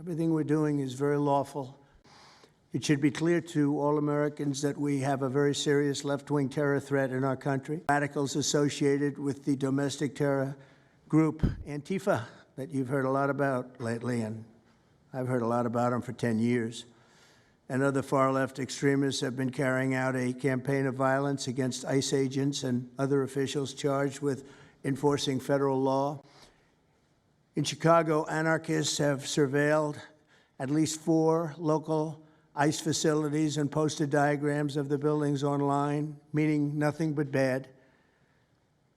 Everything we're doing is very lawful. It should be clear to all Americans that we have a very serious left-wing terror threat in our country. Radicals associated with the domestic terror group Antifa that you've heard a lot about lately, and I've heard a lot about them for 10 years. And other far-left extremists have been carrying out a campaign of violence against ICE agents and other officials charged with enforcing federal law. In Chicago, anarchists have surveilled at least 4 local ICE facilities and posted diagrams of the buildings online, meaning nothing but bad,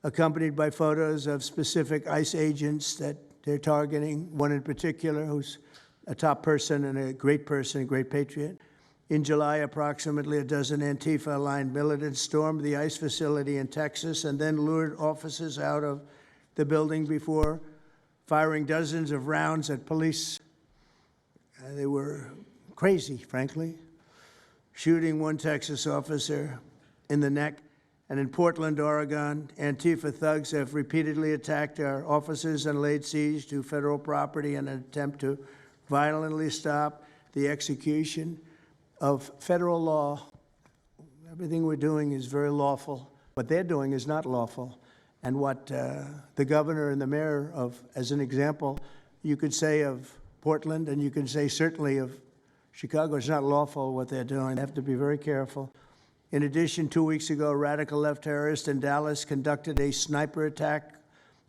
accompanied by photos of specific ICE agents that they're targeting, one in particular who's a top person and a great patriot. In July, approximately a dozen Antifa-aligned militants stormed the ICE facility in Texas and then lured officers out of the building before firing dozens of rounds at police. They were crazy, frankly, shooting one Texas officer in the neck. And in Portland, Oregon, Antifa thugs have repeatedly attacked our officers and laid siege to federal property in an attempt to violently stop the execution of federal law. Everything we're doing is very lawful. What they're doing is not lawful. And what the governor and the mayor of, as an example, you could say of Portland, and you can say certainly of Chicago, it's not lawful what they're doing. They have to be very careful. In addition, 2 weeks ago, a radical left terrorist in Dallas conducted a sniper attack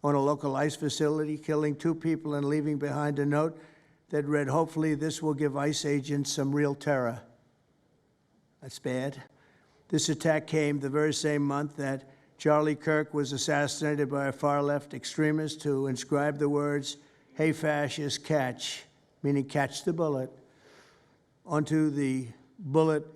on a local ICE facility, killing 2 people and leaving behind a note that read, "Hopefully this will give ICE agents some real terror." That's bad. This attack came the very same month that Charlie Kirk was assassinated by a far-left extremist who inscribed the words, "Hey, fascist, catch," meaning catch the bullet, onto the bullet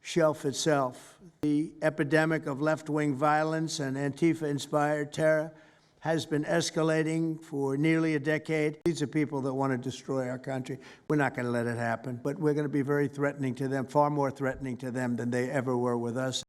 shelf itself. The epidemic of left-wing violence and Antifa-inspired terror has been escalating for nearly a decade. These are people that want to destroy our country. We're not going to let it happen, but we're going to be very threatening to them, far more threatening to them than they ever were with us.